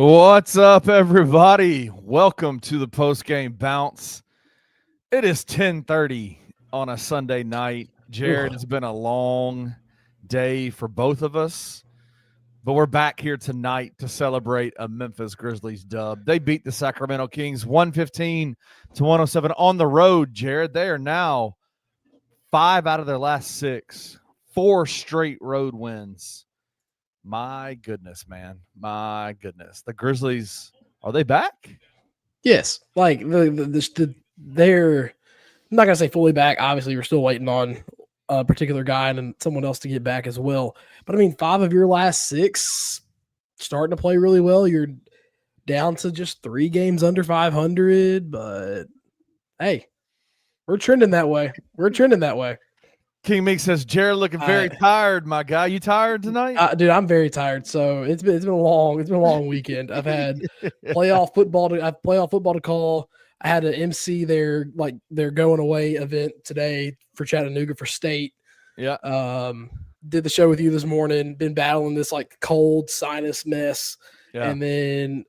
What's up, everybody? Welcome to the post-game bounce. It is 10:30 on a Sunday night. Jared, it's been a long day for both of us, but we're back here tonight to celebrate a Memphis Grizzlies dub. They beat the Sacramento Kings 115-107 on the road, Jared. They are now 5 out of their last 6, 4 straight road wins. My goodness, man. My goodness. The Grizzlies, are they back? Yes. Like they're I'm not gonna say fully back. Obviously, we're still waiting on a particular guy and someone else to get back as well. But I mean, 5 of your last 6 starting to play really well. You're down to just 3 games under 500, but hey, we're trending that way. King Meek says, Jared looking very tired, my guy. You tired tonight? Dude, I'm very tired. So it's been a long weekend. I've had playoff football to call. I had an MC their going away event today for Chattanooga for state. Yeah. Did the show with you this morning. Been battling this like cold sinus mess, and then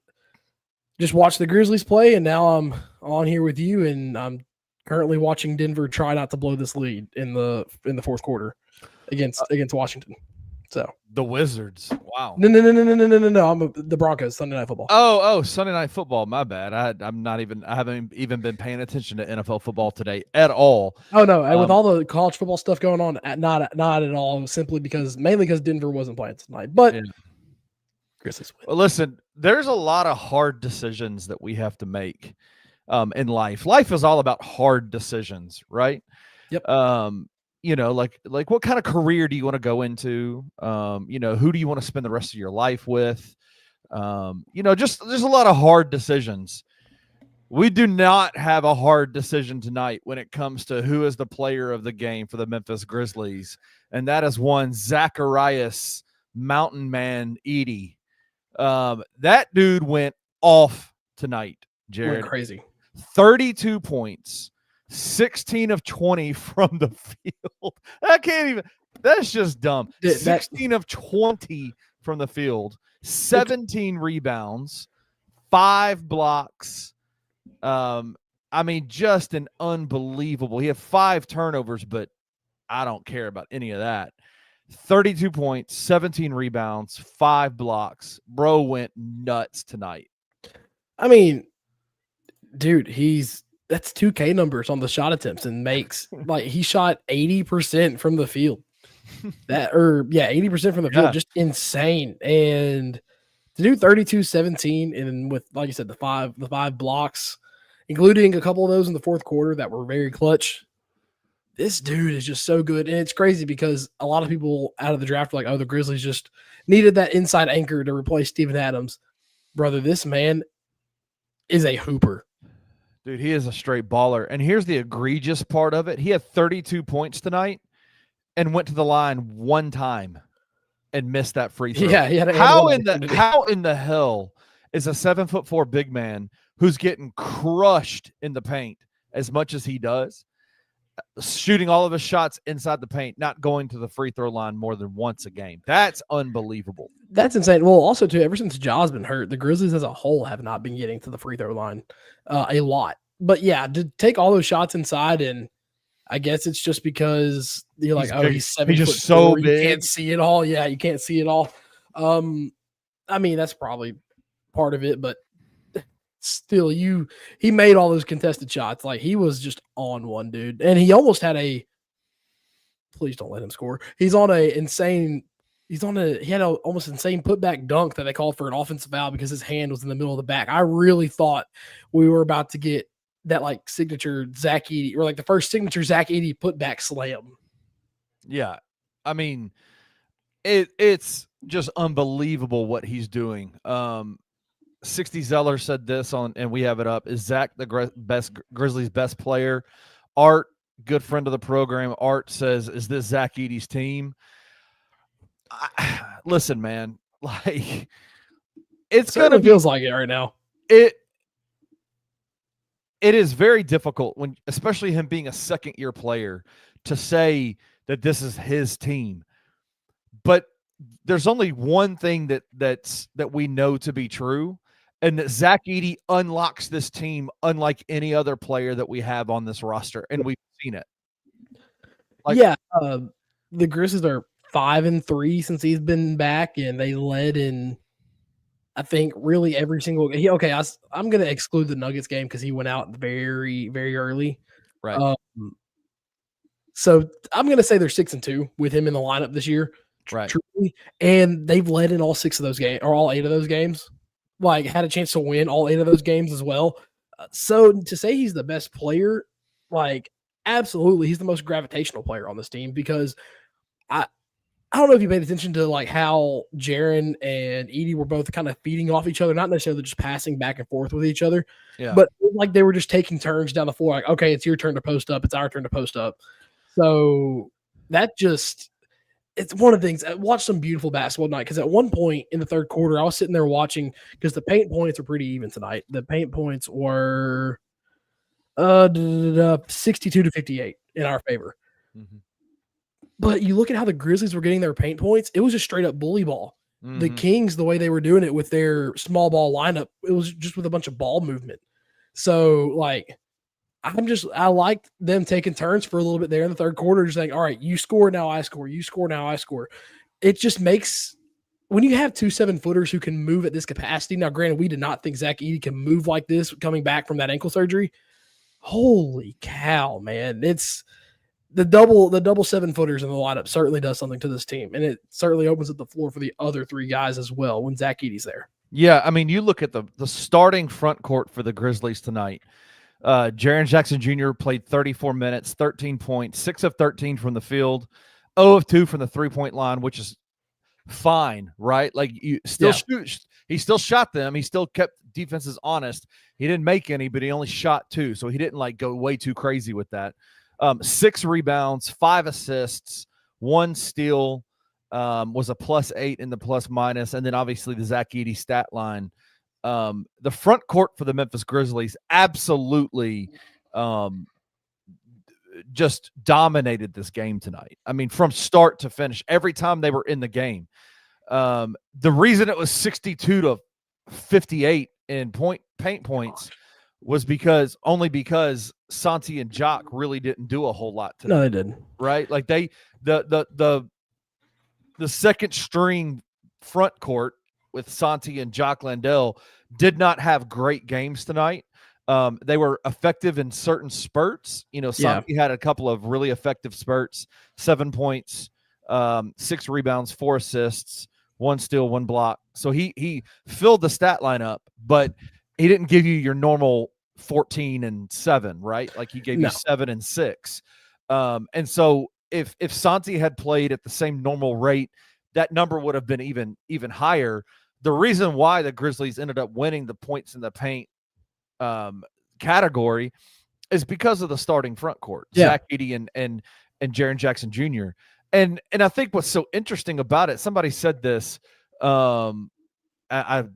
just watched the Grizzlies play. And now I'm on here with you, and I'm currently watching Denver try not to blow this lead in the fourth quarter against Washington. So the Wizards. Wow. No. I'm the Broncos. Sunday Night Football. Oh, Sunday Night Football. My bad. I haven't even been paying attention to NFL football today at all. Oh no, with all the college football stuff going on, not at all. Simply mainly because Denver wasn't playing tonight. But Grizzlies win. Well, listen, there's a lot of hard decisions that we have to make. In life. Life is all about hard decisions, right? Yep. Like what kind of career do you want to go into? Who do you want to spend the rest of your life with? Just there's a lot of hard decisions. We do not have a hard decision tonight when it comes to who is the player of the game for the Memphis Grizzlies, and that is one Zacharias Mountain Man Edey. That dude went off tonight, Jared. Went crazy. 32 points, 16 of 20 from the field. That's just dumb. 16 of 20 from the field, 17 rebounds, 5 blocks. Just an unbelievable. He had 5 turnovers, but I don't care about any of that. 32 points, 17 rebounds, 5 blocks. Bro went nuts tonight. Dude, that's 2K numbers on the shot attempts and makes he shot 80% from the field. 80% from the field, just insane. And to do 32-17 and with, like you said, the five blocks, including a couple of those in the fourth quarter that were very clutch. This dude is just so good. And it's crazy because a lot of people out of the draft were like, oh, the Grizzlies just needed that inside anchor to replace Steven Adams. Brother, this man is a hooper. Dude, he is a straight baller. And here's the egregious part of it. He had 32 points tonight and went to the line 1 time and missed that free throw. Yeah, how in the hell is a 7'4" big man who's getting crushed in the paint as much as he does, shooting all of his shots inside the paint, not going to the free throw line more than once a game? That's unbelievable. That's insane. Well, also, too, ever since Ja's been hurt, the Grizzlies as a whole have not been getting to the free throw line a lot. But, yeah, to take all those shots inside, and I guess it's just because you're like, he's 7 He's foot just so 4, big. You can't see it all. Yeah, you can't see it all. That's probably part of it, but still, he made all those contested shots. Like, he was just on one, dude. And he almost had please don't let him score. He had an almost insane putback dunk that they called for an offensive foul because his hand was in the middle of the back. I really thought we were about to get that signature Zach Edey, or the first signature Zach Edey putback slam. Yeah. It's just unbelievable what he's doing. 60 Zeller said this and we have it up. Is Zach the Grizzlies' best player? Art, good friend of the program, Art says, is this Zach Edey's team? Listen, man, it's gonna feels like it right now. It is very difficult especially him being a second-year player, to say that this is his team. But there's only one thing that we know to be true, and that Zach Edey unlocks this team unlike any other player that we have on this roster, and we've seen it. The Grizzlies are 5-3 since he's been back, and they led in, I think, really every single game. I'm going to exclude the Nuggets game because he went out very, very early. Right. So I'm going to say they're 6-2 with him in the lineup this year. Right. Truly. And they've led in all 6 of those games, or all 8 of those games. Like, had a chance to win all 8 of those games as well. So to say he's the best player, like, absolutely, he's the most gravitational player on this team, because I don't know if you paid attention to like how Jaren and Edey were both kind of feeding off each other, not necessarily just passing back and forth with each other, but like they were just taking turns down the floor. Like, okay, it's your turn to post up. It's our turn to post up. So that just, it's one of the things. I watched some beautiful basketball tonight, because at one point in the third quarter, I was sitting there watching, because the paint points are pretty even tonight. The paint points were 62-58 in our favor. Mm-hmm. But you look at how the Grizzlies were getting their paint points, it was just straight up bully ball. Mm-hmm. The Kings, the way they were doing it with their small ball lineup, it was just with a bunch of ball movement. So, like, I liked them taking turns for a little bit there in the third quarter, just saying, all right, you score, now I score. You score, now I score. It just makes, when you have 2 7-footers who can move at this capacity, now granted, we did not think Zach Edey can move like this coming back from that ankle surgery. Holy cow, man. It's the double 7-footers in the lineup certainly does something to this team, and it certainly opens up the floor for the other 3 guys as well when Zach Edey's there. Yeah, I mean, you look at the starting front court for the Grizzlies tonight. Jaren Jackson Jr. played 34 minutes, 13 points, 6 of 13 from the field, 0 of 2 from the 3-point line, which is fine, right? Like, you still shoot. He still shot them. He still kept defenses honest. He didn't make any, but he only shot 2, so he didn't like go way too crazy with that. 6 rebounds, 5 assists, 1 steal, was a +8 in the plus minus, and then obviously the Zach Edey stat line. The front court for the Memphis Grizzlies absolutely just dominated this game tonight. I mean, from start to finish, every time they were in the game. The reason it was 62-58 in paint points was because Santi and Jock really didn't do a whole lot tonight. No, they didn't. Right? Like, the second string front court with Santi and Jock Landale did not have great games tonight. They were effective in certain spurts. You know, Santi had a couple of really effective spurts, 7 points, 6 rebounds, 4 assists, 1 steal, 1 block. So he filled the stat line up, but he didn't give you your normal 14 and 7, right? Like, he gave you 7 and 6. And so if Santi had played at the same normal rate, that number would have been even higher. The reason why the Grizzlies ended up winning the points in the paint category is because of the starting front court, Zach Edey and Jaren Jackson Jr. And I think what's so interesting about it, somebody said this, I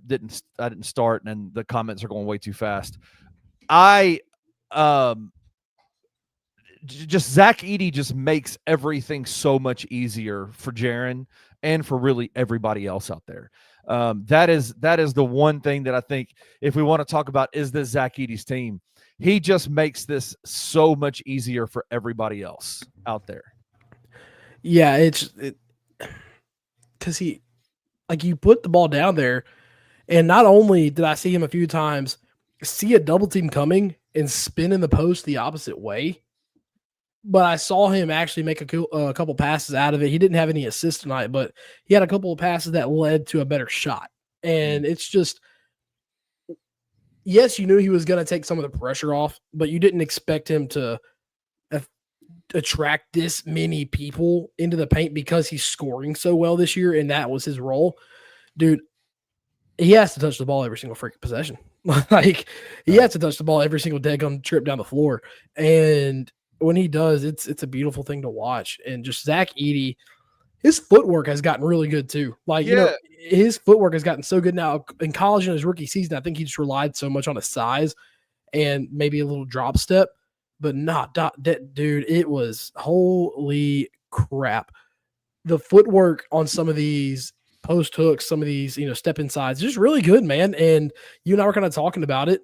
didn't start, and the comments are going way too fast. Just Zach Edey just makes everything so much easier for Jaren and for really everybody else out there. That is the one thing that I think, if we want to talk about, is this Zach Edey's team. He just makes this so much easier for everybody else out there. Yeah, because he, like, you put the ball down there, and not only did I see him a few times see a double team coming and spin in the post the opposite way, but I saw him actually make a couple passes out of it. He didn't have any assists tonight, but he had a couple of passes that led to a better shot. And it's just, yes, you knew he was going to take some of the pressure off, but you didn't expect him to attract this many people into the paint because he's scoring so well this year, and that was his role. Dude, he has to touch the ball every single freaking possession. Like, he has to touch the ball every single daggone trip down the floor. And when he does, it's a beautiful thing to watch. And just Zach Edey, his footwork has gotten really good too. Like, you know, his footwork has gotten so good now. In college, in his rookie season, I think he just relied so much on his size and maybe a little drop step. But dude, it was holy crap. The footwork on some of these post hooks, some of these, step insides, just really good, man. And you and I were kind of talking about it.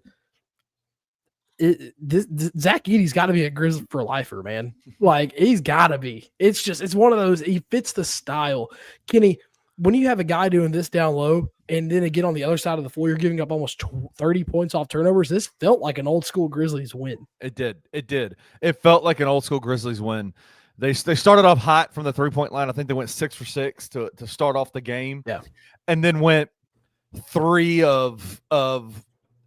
Zach Edey's got to be a Grizzly for lifer, man. Like, he's got to be. It's one of those. He fits the style. Kenny, when you have a guy doing this down low, and then again on the other side of the floor, you're giving up almost 30 points off turnovers. This felt like an old school Grizzlies win. It did. It felt like an old school Grizzlies win. They started off hot from the 3-point line. I think they went 6 for 6 to start off the game. Yeah, and then went 3 of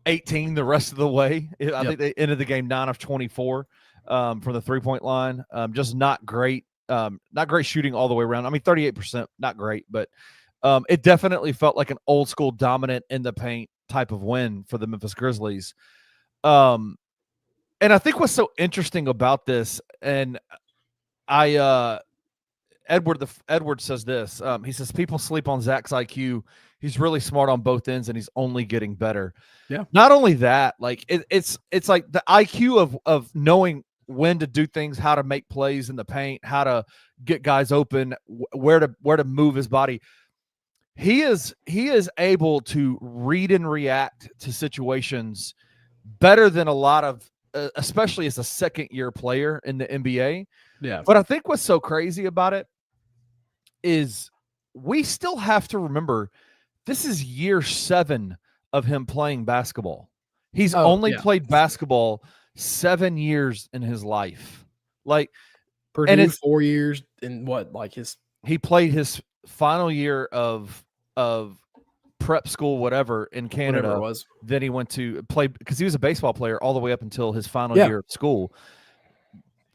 18 the rest of the way. I think they ended the game 9 of 24 from the 3-point line. Just not great. Not great shooting all the way around. I mean, 38%, not great, but it definitely felt like an old school dominant in the paint type of win for the Memphis Grizzlies. And I think what's so interesting about this, and Edward says this. He says people sleep on Zach's IQ. He's really smart on both ends, and he's only getting better. Yeah. Not only that, like it's like the IQ of knowing when to do things, how to make plays in the paint, how to get guys open, where to move his body. He is able to read and react to situations better than a lot of, especially as a second-year player in the NBA. Yeah. But I think what's so crazy about it is we still have to remember this is year 7 of him playing basketball. He's only played basketball 7 years in his life. Like Purdue, and 4 years in what, like he played his final year of prep school, whatever, in Canada. Whatever it was. Then he went to play because he was a baseball player all the way up until his final year of school.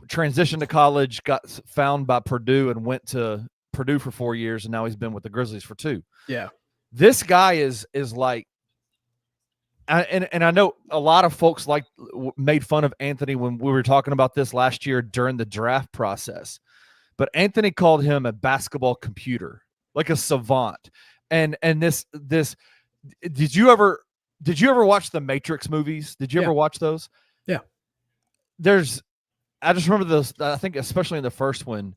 Transitioned to college, got found by Purdue, and went to Purdue for 4 years, and now he's been with the Grizzlies for 2. Yeah. This guy is like, and I know a lot of folks made fun of Anthony when we were talking about this last year during the draft process, but Anthony called him a basketball computer, like a savant. And this did you ever watch the Matrix movies? Did you ever watch those? Yeah. I just remember those. I think especially in the first one,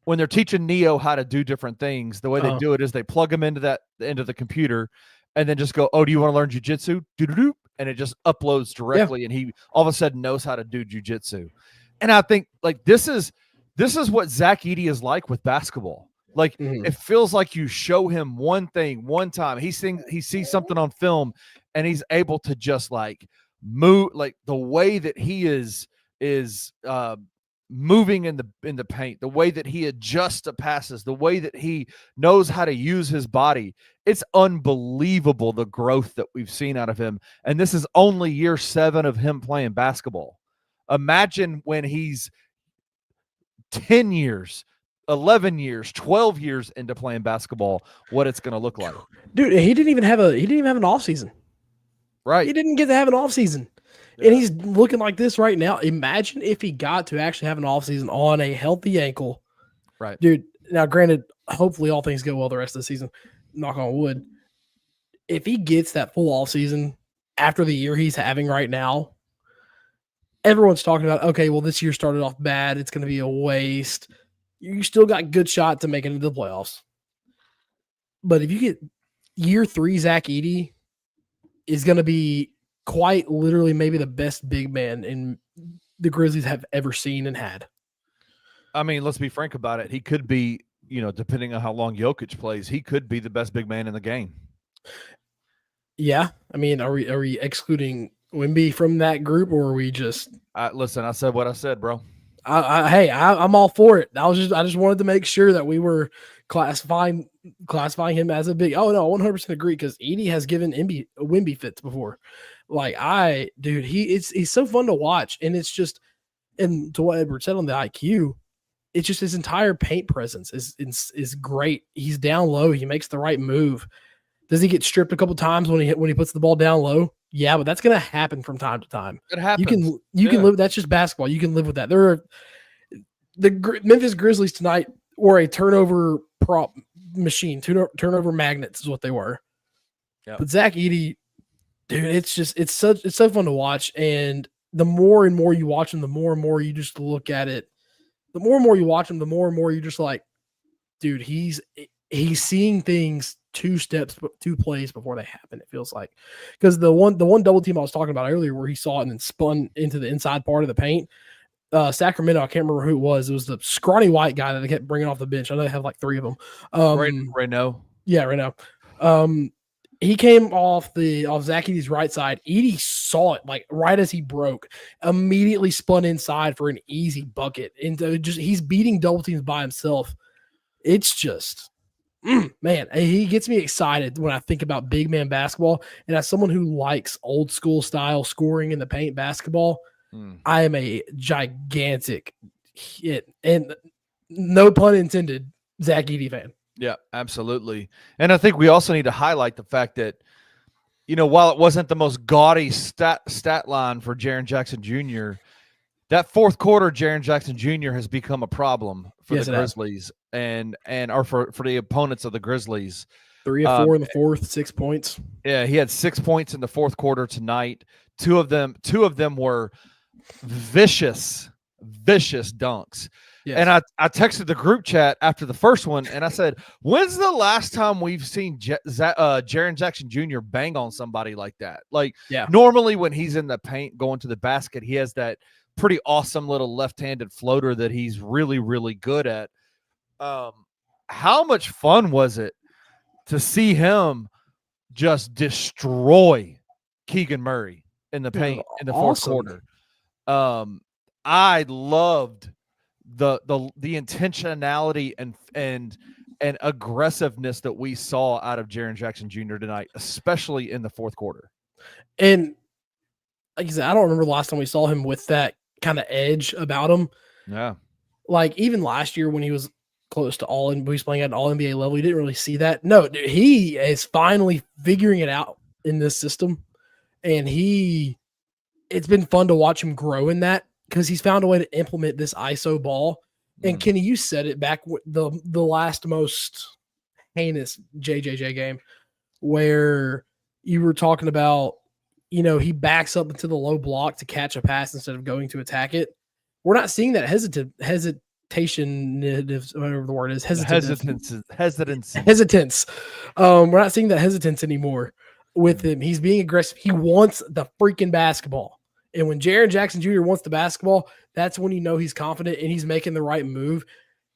when they're teaching Neo how to do different things, the way they do it is they plug him into the computer, and then just go, "Oh, do you want to learn jujitsu?" Do-do-do, and it just uploads directly, and he all of a sudden knows how to do jujitsu. And I think like this is what Zach Edey is like with basketball. Like it feels like you show him one thing one time, he sees something on film, and he's able to just like move, like the way that he is moving in the paint, the way that he adjusts to passes, the way that he knows how to use his body. It's unbelievable the growth that we've seen out of him. And this is only year 7 of him playing basketball. Imagine when he's 10 years, 11 years, 12 years into playing basketball, what it's going to look like. Dude, he didn't even have an off season. Right. He didn't get to have an off season. Yeah. And he's looking like this right now. Imagine if he got to actually have an offseason on a healthy ankle. Right. Dude, now granted, hopefully all things go well the rest of the season. Knock on wood. If he gets that full offseason after the year he's having right now, everyone's talking about, okay, well, this year started off bad. It's going to be a waste. You still got good shot to make it into the playoffs. But if you get year 3, Zach Edey is going to be quite literally maybe the best big man in the Grizzlies have ever seen and had. I mean, let's be frank about it. He could be, depending on how long Jokic plays, he could be the best big man in the game. Yeah. I mean, are we excluding Wemby from that group, or are we just listen, I said what I said, bro. I'm all for it. I just wanted to make sure that we were classifying him as a big. Oh no, 100% agree, because Edey has given Wemby fits before. Like he's so fun to watch, and it's just, and to what Edward said on the IQ, it's just his entire paint presence is great. He's down low, he makes the right move. Does he get stripped a couple times when he puts the ball down low? Yeah, but that's gonna happen from time to time. It happens. You can live. That's just basketball. You can live with that. The Memphis Grizzlies tonight were a turnover prop machine. Turnover magnets is what they were. Yeah. But Zach Edey, dude, it's so fun to watch. And the more and more you watch him, the more and more you just look at it. The more and more you watch him, the more and more you're just like, dude, he's he's seeing things two plays before they happen. It feels like, because the one double team I was talking about earlier, where he saw it and then spun into the inside part of the paint. Sacramento, I can't remember who it was. It was the scrawny white guy that they kept bringing off the bench. I know they have like 3 of them. Right now. Yeah, right now. He came off Zach Edey's right side. Edey saw it like right as he broke, immediately spun inside for an easy bucket. And he's beating double teams by himself. It's just, man, he gets me excited when I think about big man basketball. And as someone who likes old school style scoring in the paint basketball, I am a gigantic hit, and no pun intended, Zach Edey fan. Yeah, absolutely. And I think we also need to highlight the fact that, while it wasn't the most gaudy stat line for Jaren Jackson Jr., that fourth quarter, Jaren Jackson Jr. has become a problem for the Grizzlies and for the opponents of the Grizzlies. 3 of 4 in the fourth, 6 points. Yeah, he had 6 points in the fourth quarter tonight. Two of them were vicious dunks. Yes. And I texted the group chat after the first one, and I said, when's the last time we've seen Jaren Jackson Jr. bang on somebody like that? Normally when he's in the paint going to the basket, he has that pretty awesome little left-handed floater that he's really, really good at. How much fun was it to see him just destroy Keegan Murray in the paint in the fourth quarter? I loved the intentionality and aggressiveness that we saw out of Jaren Jackson Jr. tonight, especially in the fourth quarter. And like I said, I don't remember the last time we saw him with that kind of edge about him. Yeah. Like even last year when he was close to he was playing at an all NBA level, you didn't really see that. No, dude, he is finally figuring it out in this system. And it's been fun to watch him grow in that, because he's found a way to implement this ISO ball. And Kenny, you said it back with the last most heinous JJJ game, where you were talking about, he backs up into the low block to catch a pass instead of going to attack it. We're not seeing that hesitation, whatever the word is, hesitance. We're not seeing that hesitance anymore with him. He's being aggressive. He wants the freaking basketball. And when Jaren Jackson Jr. wants the basketball, that's when he's confident and he's making the right move.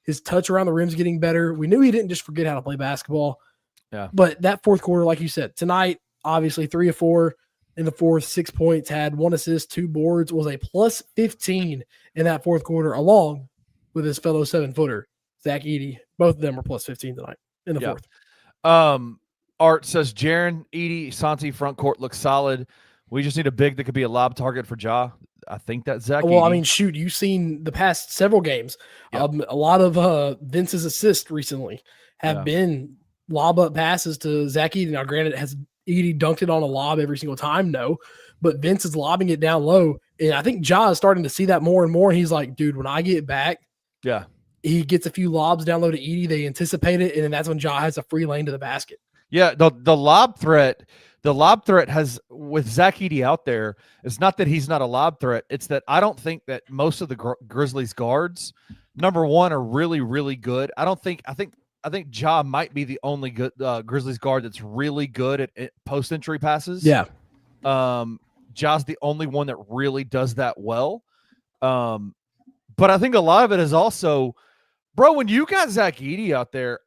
His touch around the rim is getting better. We knew he didn't just forget how to play basketball. Yeah. But that fourth quarter, like you said, tonight, obviously 3 of 4 in the fourth, 6 points, had 1 assist, 2 boards, was a plus 15 in that fourth quarter, along with his fellow 7-footer, Zach Edey. Both of them were plus 15 tonight in the fourth. Art says Jaren, Edey, Santi front court looks solid. We just need a big that could be a lob target for Ja. I think that's Zach Edey. Well, I mean, shoot, you've seen the past several games. Yep. A lot of Vince's assists recently have been lob up passes to Zach Edey. Now, granted, has Edey dunked it on a lob every single time? No. But Vince is lobbing it down low. And I think Ja is starting to see that more and more. He's like, dude, when I get back, he gets a few lobs down low to Edey. They anticipate it. And then that's when Ja has a free lane to the basket. Yeah, the lob threat has, with Zach Edey out there, it's not that he's not a lob threat. It's that I don't think that most of the Grizzlies guards, number one, are really, really good. I think Ja might be the only good Grizzlies guard that's really good at post-entry passes. Yeah. Ja's the only one that really does that well. But I think a lot of it is also, bro, when you got Zach Edey out there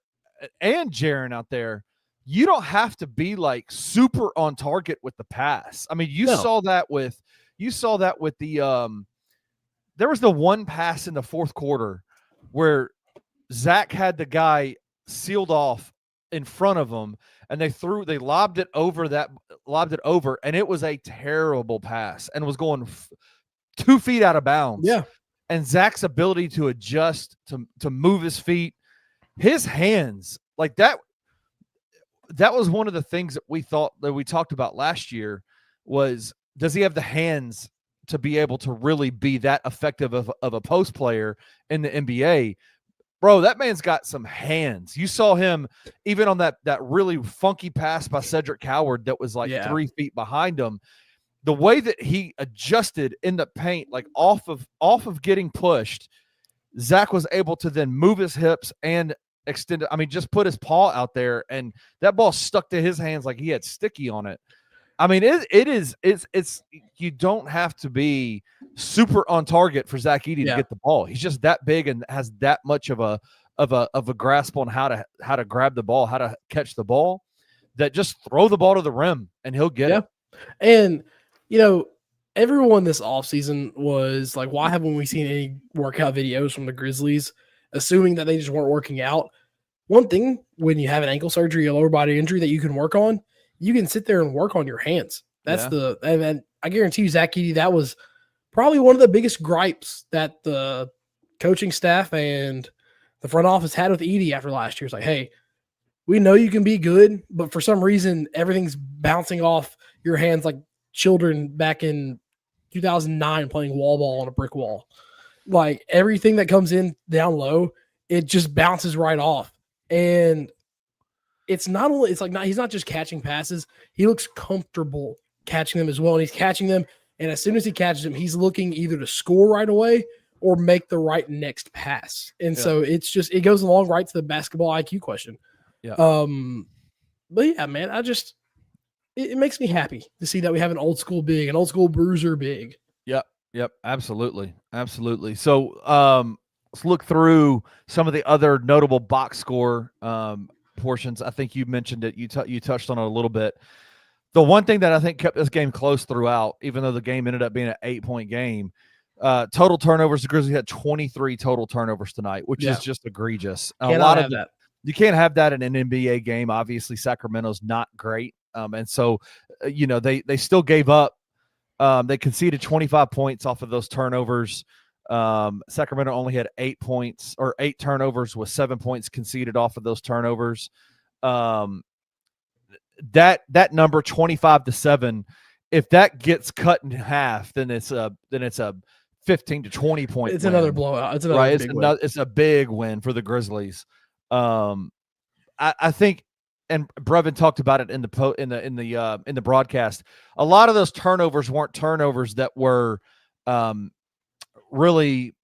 and Jaren out there, you don't have to be like super on target with the pass. I mean, you saw that with the there was the one pass in the fourth quarter where Zach had the guy sealed off in front of him, and they lobbed it over, and it was a terrible pass and was going 2 feet out of bounds. Yeah. And Zach's ability to adjust, to move his feet, his hands, like that was one of the things that we talked about last year was, does he have the hands to be able to really be that effective of a post player in the NBA? Bro, that man's got some hands. You saw him even on that really funky pass by Cedric Howard that was like 3 feet behind him. The way that he adjusted in the paint, like off of getting pushed, Zach was able to then move his hips and extended. I mean, just put his paw out there, and that ball stuck to his hands like he had sticky on it. I mean, it's you don't have to be super on target for Zach Edey to get the ball. He's just that big and has that much of a grasp on how to grab the ball, how to catch the ball, that just throw the ball to the rim and he'll get it. And everyone this offseason was like, why haven't we seen any workout videos from the Grizzlies, assuming that they just weren't working out? One thing, when you have an ankle surgery, a lower body injury that you can work on, you can sit there and work on your hands. That's and I guarantee you, Zach Edey, that was probably one of the biggest gripes that the coaching staff and the front office had with Edey after last year. It's like, hey, we know you can be good, but for some reason, everything's bouncing off your hands like children back in 2009 playing wall ball on a brick wall. Like, everything that comes in down low, it just bounces right off. And he's not just catching passes. He looks comfortable catching them as well. And he's catching them. And as soon as he catches them, he's looking either to score right away or make the right next pass. And so it goes along right to the basketball IQ question. Yeah. But yeah, man, it makes me happy to see that we have an old school bruiser big. Yep. Absolutely. So, let's look through some of the other notable box score portions. I think you mentioned it. You touched on it a little bit. The one thing that I think kept this game close throughout, even though the game ended up being an 8-point game, total turnovers. The Grizzlies had 23 total turnovers tonight, which is just egregious. A lot of that. You can't have that in an NBA game. Obviously, Sacramento's not great, and so they still gave up. They conceded 25 points off of those turnovers. Sacramento only had 8 points or 8 turnovers with 7 points conceded off of those turnovers. That number 25-7, if that gets cut in half, then it's a 15 to 20 point. It's win. Another blowout. It's another big win. It's a big win for the Grizzlies. I think, and Brevin talked about it in the broadcast. A lot of those turnovers weren't turnovers that were really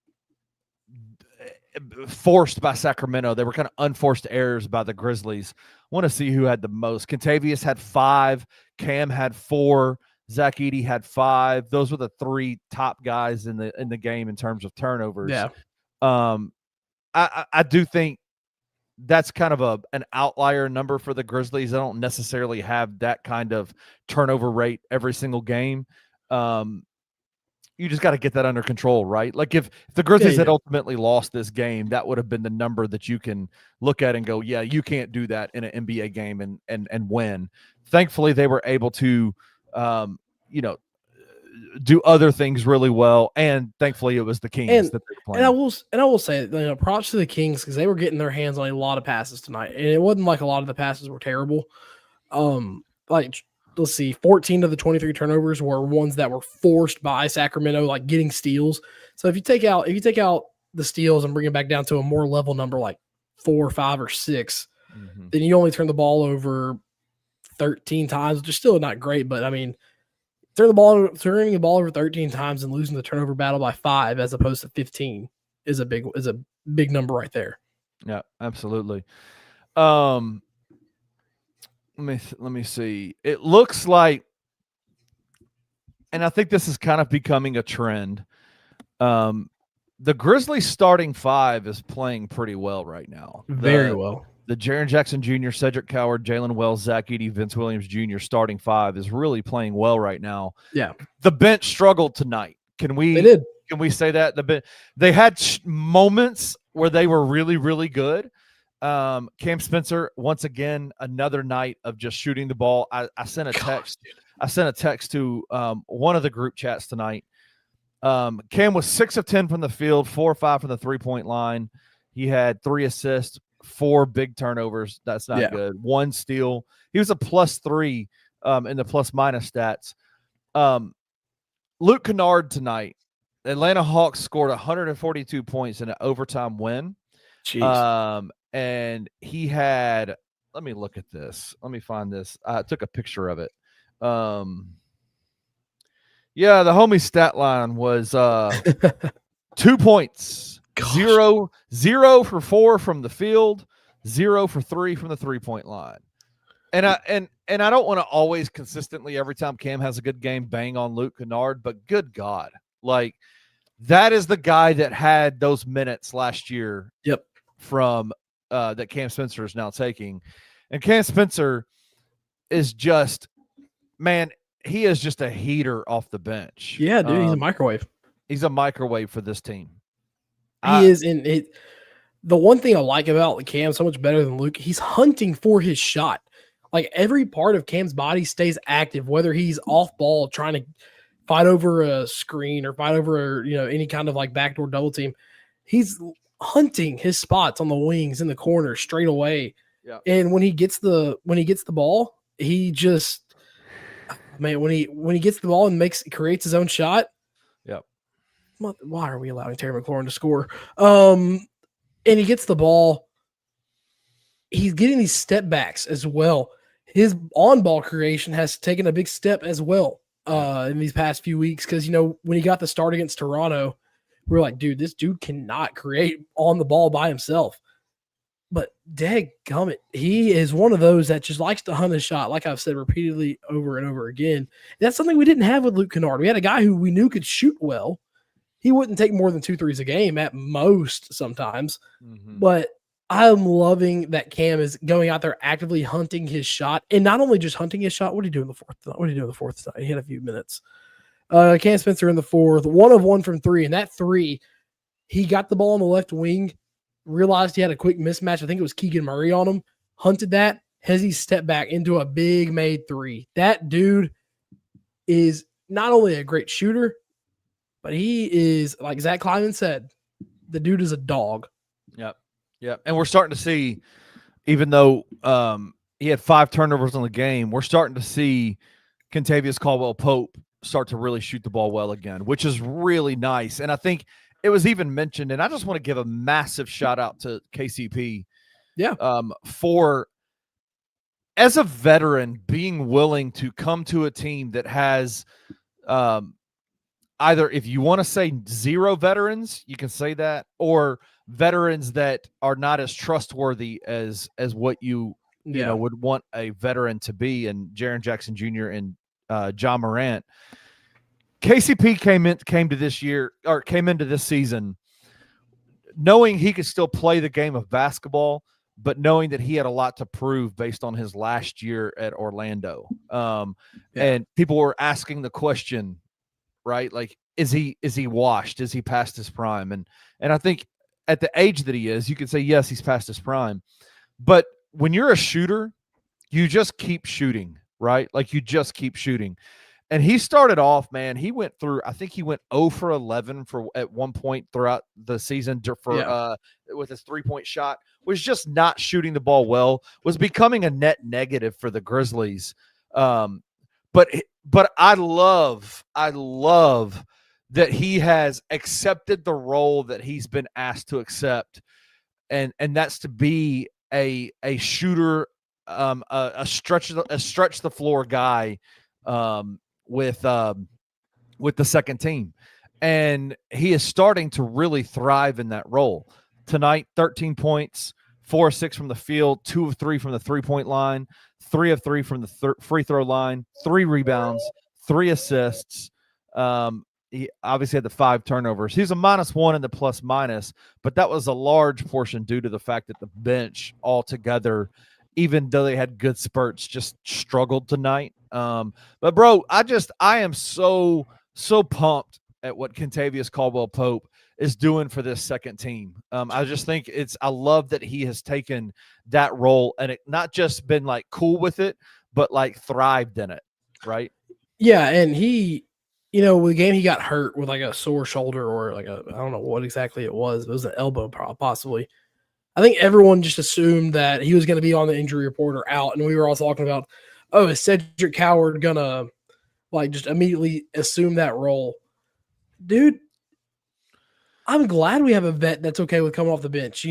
forced by Sacramento. They were kind of unforced errors by the Grizzlies. I want to see who had the most. Contavious had 5. Cam had 4. Zach Edey had 5. Those were the 3 top guys in the game in terms of turnovers. Yeah. I do think that's kind of an outlier number for the Grizzlies. They don't necessarily have that kind of turnover rate every single game. You just got to get that under control, right? Like if the Grizzlies had ultimately lost this game, that would have been the number that you can look at and go, yeah, you can't do that in an NBA game and win. Thankfully, they were able to, do other things really well, and thankfully it was the Kings that they were playing. And I will say, props to the Kings because they were getting their hands on a lot of passes tonight, and it wasn't like a lot of the passes were terrible. Let's see, 14 of the 23 turnovers were ones that were forced by Sacramento, like getting steals. So if you take out the steals and bring it back down to a more level number, like 4, 5, or 6, then you only turn the ball over 13 times, which is still not great. But I mean, turning the ball over 13 times and losing the turnover battle by 5 as opposed to 15 is a big number right there. Yeah, absolutely. Let me see. It looks like, and I think this is kind of becoming a trend. The Grizzlies starting 5 is playing pretty well right now. Very well. The Jaren Jackson Jr., Cedric Coward, Jalen Wells, Zach Edey, Vince Williams Jr. starting 5 is really playing well right now. Yeah. The bench struggled tonight. They did. Can we say that? They had moments where they were really, really good. Cam Spencer, once again, another night of just shooting the ball. I sent a text. I sent a text to one of the group chats tonight. Cam was 6 of 10 from the field, 4 or 5 from the 3-point line. He had 3 assists, 4 big turnovers. That's not good. 1 steal. He was a +3 in the plus-minus stats. Luke Kennard tonight. Atlanta Hawks scored 142 points in an overtime win. Jeez. And he had, let me look at this. Let me find this. I took a picture of it. Yeah, the homie stat line was 2 points. Gosh. 0 for 4 from the field, 0 for 3 from the 3-point line. And I don't want to always consistently every time Cam has a good game bang on Luke Kennard, but good God, like that is the guy that had those minutes last year. Yep. From that Cam Spencer is now taking, and Cam Spencer is just, man, he is just a heater off the bench. Yeah, dude, he's a microwave. He's a microwave for this team. He is, and the one thing I like about Cam so much better than Luke, he's hunting for his shot. Like every part of Cam's body stays active, whether he's off ball trying to fight over a screen or fight over any kind of like backdoor double team. He's hunting his spots on the wings in the corner straight away. Yeah. And when he gets the ball, he just, man, when he gets the ball and creates his own shot. Yep. Why are we allowing Terry McLaurin to score? And he gets the ball. He's getting these step backs as well. His on-ball creation has taken a big step as well in these past few weeks because, when he got the start against Toronto, we were like, dude, this dude cannot create on the ball by himself. But dadgummit, he is one of those that just likes to hunt his shot, like I've said repeatedly over and over again. And that's something we didn't have with Luke Kennard. We had a guy who we knew could shoot well. He wouldn't take more than 2 threes a game at most sometimes. Mm-hmm. But I'm loving that Cam is going out there actively hunting his shot. And not only just hunting his shot, what did he do in the fourth? What did he do in the fourth side? He had a few minutes. Cam Spencer in the fourth, 1 of 1 from 3. And that 3, he got the ball on the left wing, realized he had a quick mismatch. I think it was Keegan Murray on him, hunted that. Hezzy stepped back into a big made 3. That dude is not only a great shooter, but he is, like Zach Kleiman said, the dude is a dog. Yep. And we're starting to see, even though he had 5 turnovers on the game, we're starting to see Kentavious Caldwell-Pope start to really shoot the ball well again, which is really nice. And I think it was even mentioned, and I just want to give a massive shout out to KCP. Yeah. For, as a veteran, being willing to come to a team that has either, if you want to say 0 veterans, you can say that, or veterans that are not as trustworthy as what you would want a veteran to be, and Jaren Jackson Jr. and John Morant. KCP came into this season knowing he could still play the game of basketball, but knowing that he had a lot to prove based on his last year at Orlando. And people were asking the question, right? Like, is he washed? Is he past his prime? And I think at the age that he is, you could say, yes, he's past his prime. But when you're a shooter, you just keep shooting, right? Like, you just keep shooting. And he started off, man, he went 0 for 11 at one point throughout the season with his 3-point shot, was just not shooting the ball well, was becoming a net negative for the Grizzlies. But I love that he has accepted the role that he's been asked to accept, and that's to be a shooter, a stretch the floor guy with the second team, and he is starting to really thrive in that role. Tonight, 13 points, 4 of 6 from the field, 2 of 3 from the 3-point line, 3 of 3 from the free throw line, 3 rebounds, 3 assists. He obviously had the 5 turnovers. He's a -1 in the plus-minus, but that was a large portion due to the fact that the bench altogether, even though they had good spurts, just struggled tonight. But bro, I am so pumped at what Kentavious Caldwell-Pope is doing for this second team. I just think I love that he has taken that role and it not just been like cool with it, but like thrived in it. Right. Yeah. And he, with the game, he got hurt with like a sore shoulder or like I don't know what exactly it was. It was an elbow possibly. I think everyone just assumed that he was going to be on the injury report or out. And we were all talking about, is Cedric Coward going to like just immediately assume that role? Dude, I'm glad we have a vet that's okay with coming off the bench.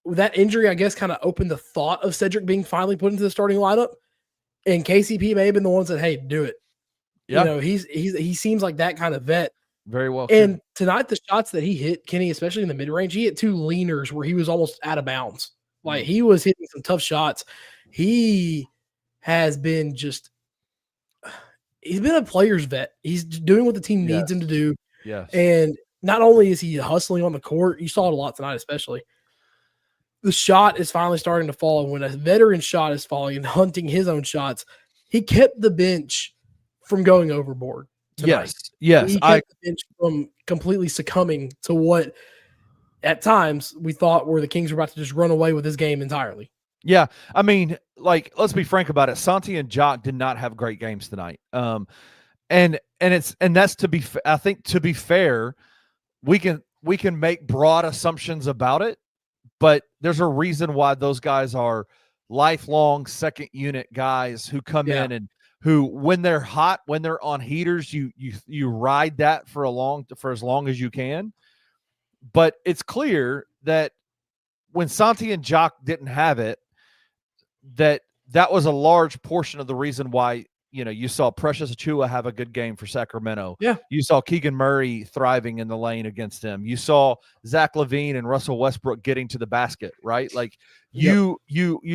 That injury, I guess, kind of opened the thought of Cedric being finally put into the starting lineup. And KCP may have been the one that said, hey, do it. Yeah. He seems like that kind of vet. Very well. And tonight, the shots that he hit, Kenny, especially in the mid-range, he hit 2 leaners where he was almost out of bounds. Like, he was hitting some tough shots. He has been he's been a player's vet. He's doing what the team needs him to do. Yes. And not only is he hustling on the court, you saw it a lot tonight, especially. The shot is finally starting to fall. And when a veteran shot is falling and hunting his own shots, he kept the bench from going overboard tonight. Yes. He kept the bench from completely succumbing to what at times we thought were the Kings were about to just run away with this game entirely. Yeah. I mean, like, let's be frank about it. Santi and Jock did not have great games tonight. And that's I think to be fair, we can make broad assumptions about it, but there's a reason why those guys are lifelong second unit guys who come in and who, when they're hot, when they're on heaters, you ride that for as long as you can. But it's clear that when Santi and Jock didn't have it, that was a large portion of the reason why, you saw Precious Achiuwa have a good game for Sacramento. Yeah. You saw Keegan Murray thriving in the lane against him. You saw Zach LaVine and Russell Westbrook getting to the basket, right? Like you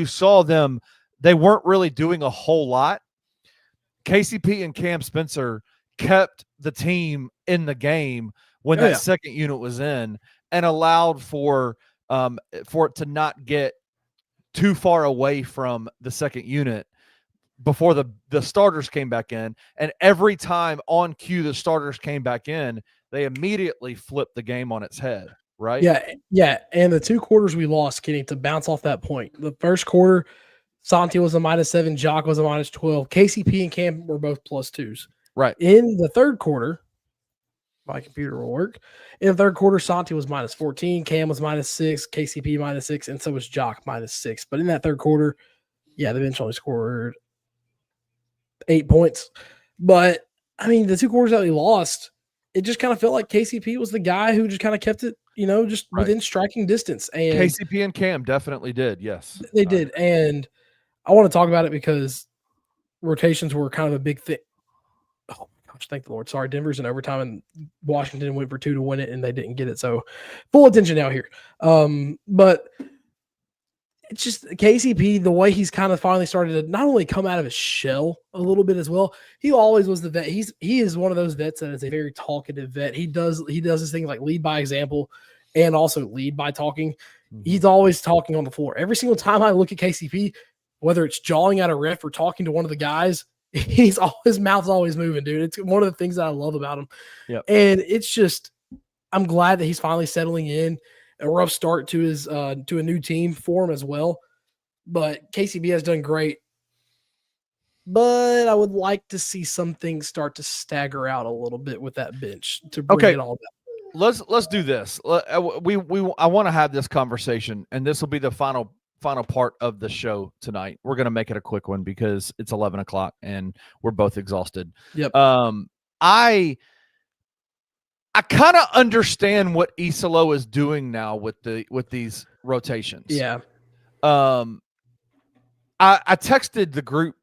saw them. They weren't really doing a whole lot. KCP and Cam Spencer kept the team in the game when that second unit was in, and allowed for it to not get too far away from the second unit before the starters came back in. And every time on cue the starters came back in, they immediately flipped the game on its head, right? Yeah. And the 2 quarters we lost, Kenny, to bounce off that point. The first quarter, Santi was a -7, Jock was a -12. KCP and Cam were both +2s. Right. In the third quarter, my computer will work. In the third quarter, Santi was -14, Cam was -6, KCP -6, and so was Jock -6. But in that third quarter, the bench only scored 8 points. But, I mean, the 2 quarters that we lost, it just kind of felt like KCP was the guy who just kind of kept it, just within striking distance. And KCP and Cam definitely did, yes. They did. And I want to talk about it because rotations were kind of a big thing. Oh, my gosh, thank the Lord. Sorry, Denver's in overtime, and Washington went for 2 to win it, and they didn't get it. So, full attention now here. But it's just KCP, the way he's kind of finally started to not only come out of his shell a little bit as well. He always was the vet. He is one of those vets that is a very talkative vet. He does this thing like lead by example and also lead by talking. Mm-hmm. He's always talking on the floor. Every single time I look at KCP, whether it's jawing at a ref or talking to one of the guys, his mouth's always moving, dude. It's one of the things that I love about him. Yep. And it's just, I'm glad that he's finally settling in. A rough start to his to a new team for him as well. But KCB has done great. But I would like to see some things start to stagger out a little bit with that bench to bring it all back. Let's do this. I want to have this conversation, and this will be the final part of the show tonight. We're going to make it a quick one because it's 11 o'clock and we're both exhausted. Yep. I kind of understand what Isalo is doing now with these rotations. Yeah. I texted the group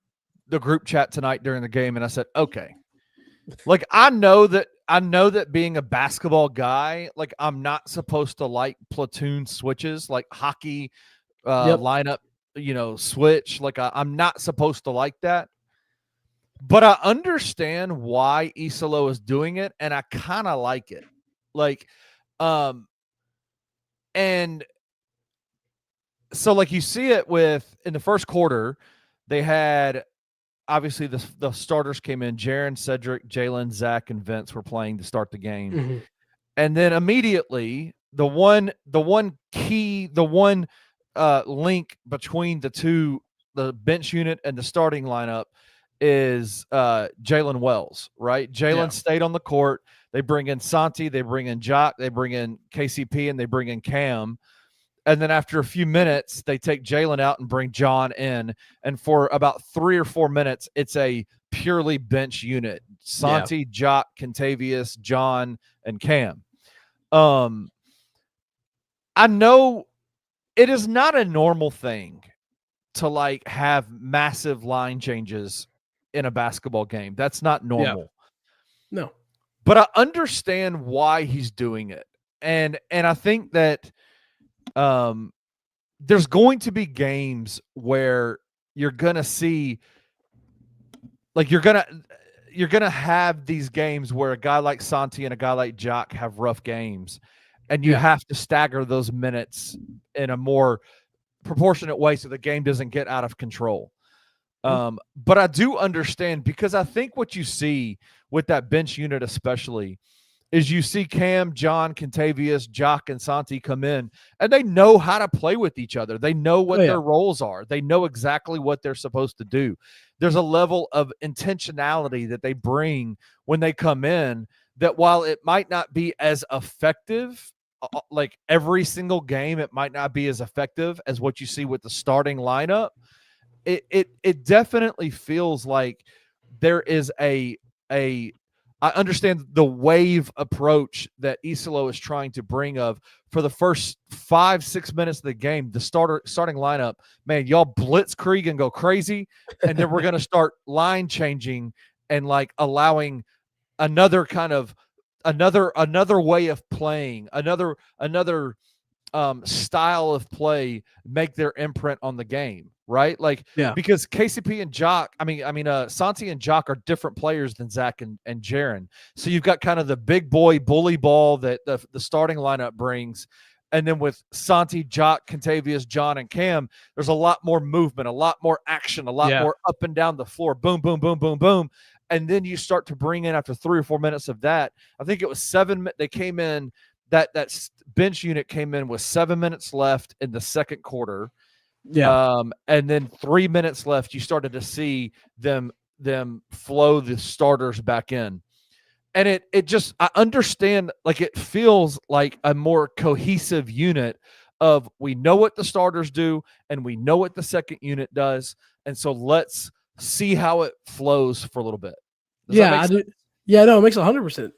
chat tonight during the game, and I said, okay, like I know that being a basketball guy, like I'm not supposed to like platoon switches, like hockey lineup, switch. Like I'm not supposed to like that. But I understand why Isalo is doing it, and I kind of like it. Like, and so like you see it in the first quarter, they had obviously the starters came in. Jaren, Cedric, Jalen, Zach, and Vince were playing to start the game. Mm-hmm. And then immediately the one link between the bench unit and the starting lineup is Jalen Wells, right? Jalen stayed on the court. They bring in Santi, they bring in Jock, they bring in KCP, and they bring in Cam. And then after a few minutes, they take Jalen out and bring John in. And for about 3 or 4 minutes, it's a purely bench unit. Santi, Jock, Kentavious, John, and Cam. I know it is not a normal thing to like have massive line changes in a basketball game. That's not normal. No. But I understand why he's doing it. And I think that there's going to be games where you're going to see, like, you're going to have these games where a guy like Santi and a guy like Jock have rough games, and you have to stagger those minutes in a more proportionate way so the game doesn't get out of control. But I do understand, because I think what you see with that bench unit especially is you see Cam, John, Contavious, Jock, and Santi come in, and they know how to play with each other. They know what their roles are. They know exactly what they're supposed to do. There's a level of intentionality that they bring when they come in that, while it might not be as effective, like every single game, it might not be as effective as what you see with the starting lineup. It definitely feels like there is I understand the wave approach that Isolo is trying to bring of, for the first 5-6 minutes of the game, the starting lineup, man, y'all blitzkrieg and go crazy. And then we're going to start line changing and like allowing another kind of another way of playing, another style of play make their imprint on the game, right? Like, because KCP and Jock, Santi and Jock are different players than Zach and Jaren. So you've got kind of the big boy bully ball that the starting lineup brings. And then with Santi, Jock, Contavious, John, and Cam, there's a lot more movement, a lot more action, a lot more up and down the floor. Boom, boom, boom, boom, boom. And then you start to bring in, after 3 or 4 minutes of that, I think it was 7, they came in, that bench unit came in with 7 minutes left in the second quarter. And then 3 minutes left, you started to see them flow the starters back in. And it just, I understand, like, it feels like a more cohesive unit of, we know what the starters do and we know what the second unit does. And so let's see how it flows for a little bit. Does that make sense? No, it makes 100%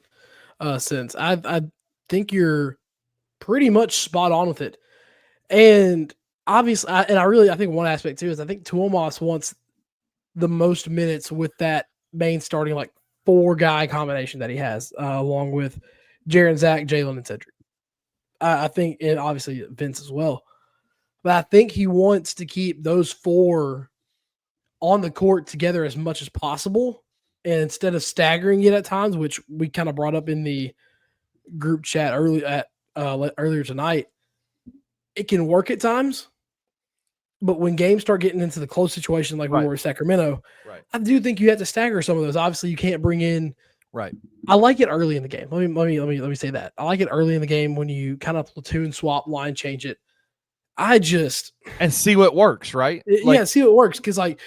sense. I think you're pretty much spot on with it. And obviously, I think one aspect too is, I think Tuomas wants the most minutes with that main starting, like, 4-guy combination that he has, along with Jaren, Zach, Jalen, and Cedric. I think, and obviously Vince as well. But I think he wants to keep those 4 on the court together as much as possible. And instead of staggering it at times, which we kind of brought up in the group chat earlier tonight, it can work at times. But when games start getting into the close situation, like we were in Sacramento, I do think you have to stagger some of those. Obviously, you can't bring in. I like it early in the game. Let me say that. I like it early in the game when you kind of platoon swap, line change it. And see what works, right? See what works, because, like,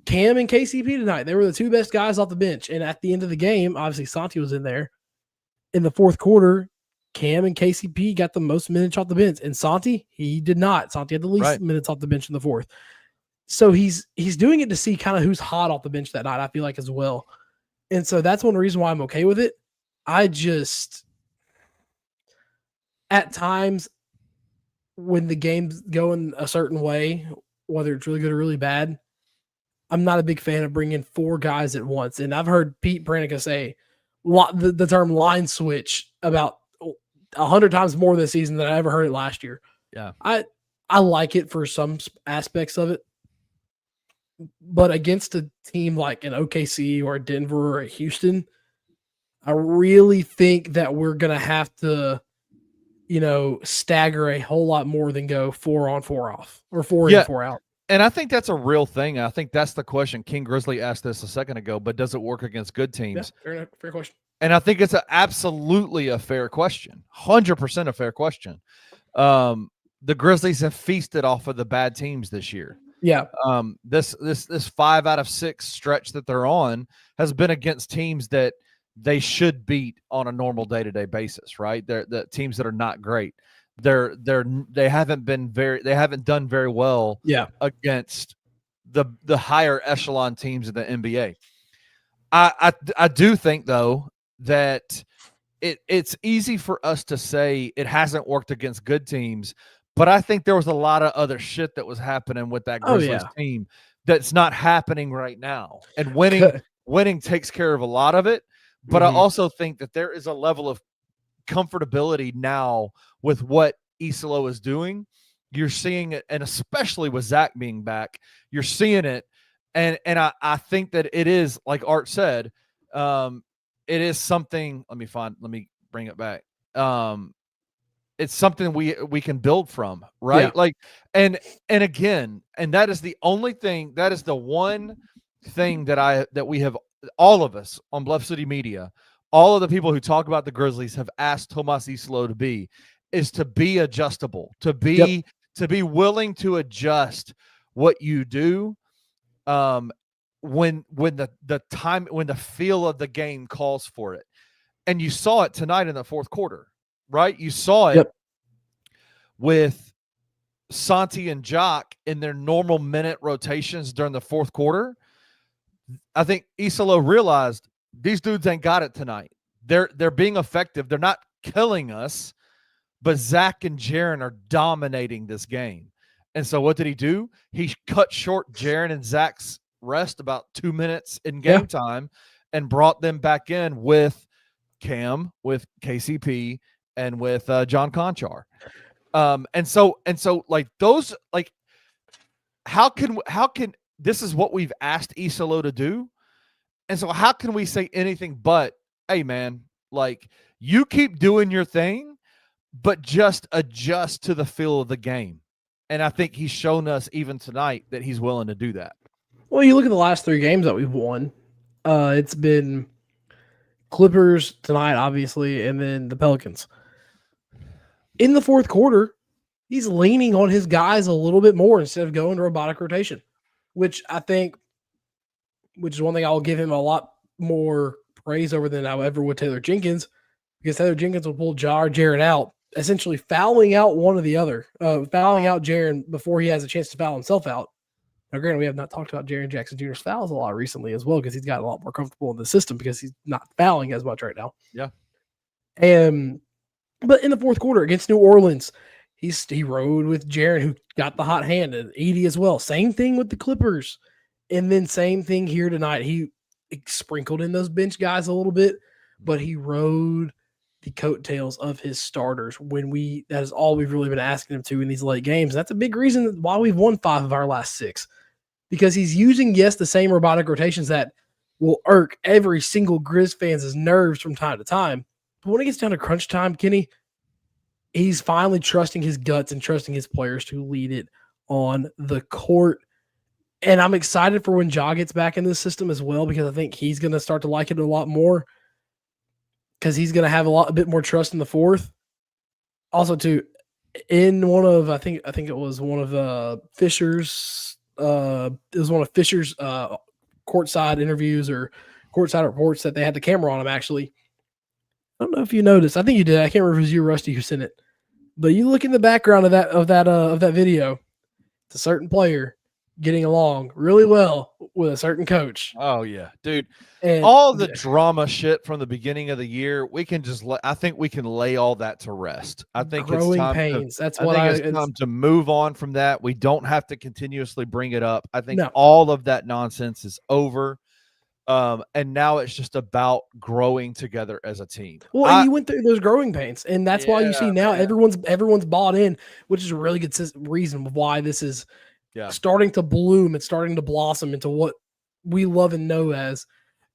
Cam and KCP tonight, they were the 2 best guys off the bench. And at the end of the game, obviously Santi was in there. In the fourth quarter, Cam and KCP got the most minutes off the bench, and Santi, he did not. Santi had the least minutes off the bench in the fourth. So he's doing it to see kind of who's hot off the bench that night, I feel like, as well. And so that's one reason why I'm okay with it. I just, at times, when the game's going a certain way, whether it's really good or really bad, I'm not a big fan of bringing 4 guys at once. And I've heard Pete Pranica say the term line switch about 100 times more this season than I ever heard it last year. I like it for some aspects of it, but against a team like an OKC or a Denver or a Houston, I really think that we're going to have to, stagger a whole lot more than go 4 on, 4 off, or 4 in, 4 out. And I think that's a real thing. I think that's the question. King Grizzly asked this a second ago, but does it work against good teams? Yeah, fair question. And I think it's absolutely a fair question. 100% a fair question. The Grizzlies have feasted off of the bad teams this year. Yeah. This 5 out of 6 stretch that they're on has been against teams that they should beat on a normal day-to-day basis, right? They're the teams that are not great. They haven't done very well against the higher echelon teams in the NBA. I do think, though, that it's easy for us to say it hasn't worked against good teams, but I think there was a lot of other shit that was happening with that Grizzlies team that's not happening right now. And winning takes care of a lot of it, but I also think that there is a level of comfortability now with what Isolo is doing You're seeing it, and especially with Zach being back, you're seeing it. And I think that it is, like Art said, it is something. Let me bring it back. It's something we can build from, right? Yeah. Like, and again, and that is the only thing, that is the one thing that we have, all of us on Bluff City Media, all of the people who talk about the Grizzlies have asked Tomas Islo to be adjustable, to be willing to adjust what you do when the feel of the game calls for it. And you saw it tonight in the fourth quarter, right? You saw it with Santi and Jock in their normal minute rotations during the fourth quarter. I think Isalo realized these dudes ain't got it tonight. They're being effective. They're not killing us, but Zach and Jaren are dominating this game. And so what did he do? He cut short Jaren and Zach's rest about 2 minutes in game time and brought them back in with Cam, with KCP, and with John Conchar. And so like those, like, how can this is what we've asked Isalo to do. And so how can we say anything but, hey man, like, you keep doing your thing, but just adjust to the feel of the game. And I think he's shown us even tonight that he's willing to do that. Well, you look at the last 3 games that we've won. It's been Clippers tonight, obviously, and then the Pelicans. In the fourth quarter, he's leaning on his guys a little bit more instead of going to robotic rotation, which is one thing I'll give him a lot more praise over than I ever would Taylor Jenkins, because Taylor Jenkins will pull Jaren out, essentially fouling out one or the other, fouling out Jaren before he has a chance to foul himself out. Now, granted, we have not talked about Jaren Jackson Jr.'s fouls a lot recently as well, because he's gotten a lot more comfortable in the system because he's not fouling as much right now. Yeah. But in the fourth quarter against New Orleans, he rode with Jaren, who got the hot hand, and Edey as well. Same thing with the Clippers. And then same thing here tonight. He sprinkled in those bench guys a little bit, but he rode the coattails of his starters that is all we've really been asking him to in these late games. And that's a big reason why we've won 5 of our last 6, because he's using, the same robotic rotations that will irk every single Grizz fan's nerves from time to time. But when it gets down to crunch time, Kenny, he's finally trusting his guts and trusting his players to lead it on the court. And I'm excited for when Ja gets back in this system as well, because I think he's going to start to like it a lot more, because he's going to have a bit more trust in the fourth. Also, too, in one of, I think it was one of Fisher's, courtside interviews or courtside reports that they had the camera on him, actually. I don't know if you noticed. I think you did. I can't remember if it was you, Rusty, who sent it. But you look in the background of that video, it's a certain player getting along really well with a certain coach. Oh yeah, dude. And all the drama shit from the beginning of the year, we can just I think we can lay all that to rest. I think growing it's time pains. It's time to move on from that. We don't have to continuously bring it up. I think all of that nonsense is over. And now it's just about growing together as a team. Well, you went through those growing pains, and that's why you see now everyone's bought in, which is a really good reason why this is starting to bloom and starting to blossom into what we love and know as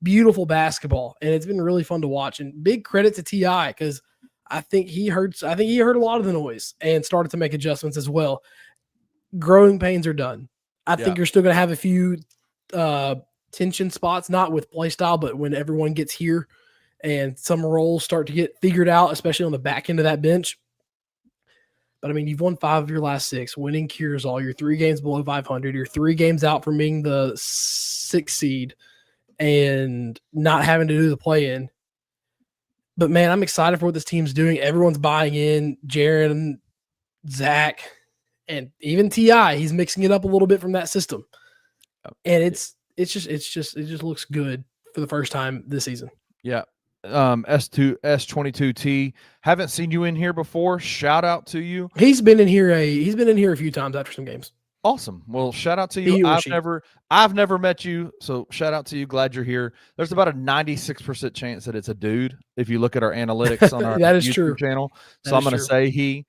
beautiful basketball. And it's been really fun to watch. And big credit to T.I., because I think he heard a lot of the noise and started to make adjustments as well. Growing pains are done. I think you're still going to have a few tension spots, not with play style, but when everyone gets here and some roles start to get figured out, especially on the back end of that bench. But I mean, you've won 5 of your last 6. Winning cures all. You're 3 games below 500. You're 3 games out from being the 6th seed and not having to do the play-in. But man, I'm excited for what this team's doing. Everyone's buying in. Jaren, Zach, and even T.I. He's mixing it up a little bit from that system, and it just looks good for the first time this season. Yeah. S22T. Haven't seen you in here before. Shout out to you. He's been in here a few times after some games. Awesome. Well, shout out to you. I've never met you, so shout out to you. Glad you're here. There's about a 96% chance that it's a dude if you look at our analytics on our that is YouTube true. channel. So I'm going to say he.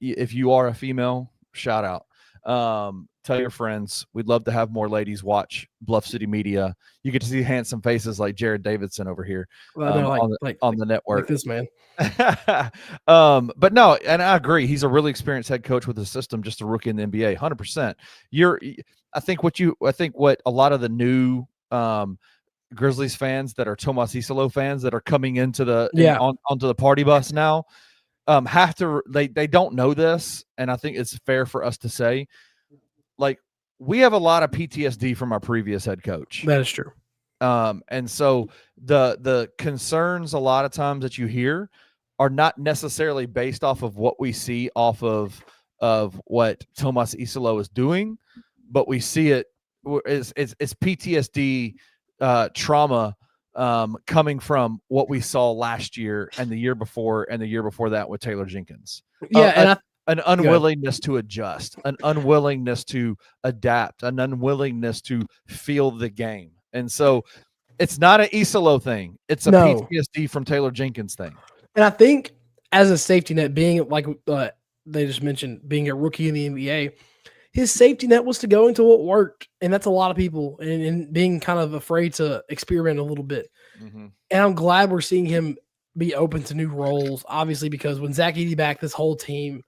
If you are a female, shout out. Tell your friends. We'd love to have more ladies watch Bluff City Media. You get to see handsome faces like Jared Davidson over here on the network. Like this man. But no, and I agree. He's a really experienced head coach with a system, just a rookie in the NBA, 100%. I think what a lot of the new Grizzlies fans that are Tomas Isolo fans that are coming into onto the party bus now have to they don't know this, and I think it's fair for us to say, like, we have a lot of PTSD from our previous head coach. That is true. And so the concerns a lot of times that you hear are not necessarily based off of what we see off of what Tomas Isolo is doing, but we see it's PTSD trauma coming from what we saw last year and the year before and the year before that with Taylor Jenkins. Yeah, an unwillingness to adjust, an unwillingness to adapt, an unwillingness to feel the game. And so it's not an Isolo thing. It's a PTSD from Taylor Jenkins thing. And I think as a safety net, being like they just mentioned, being a rookie in the NBA, his safety net was to go into what worked. And that's a lot of people and being kind of afraid to experiment a little bit. Mm-hmm. And I'm glad we're seeing him be open to new roles, obviously, because when Zach Edey back, this whole team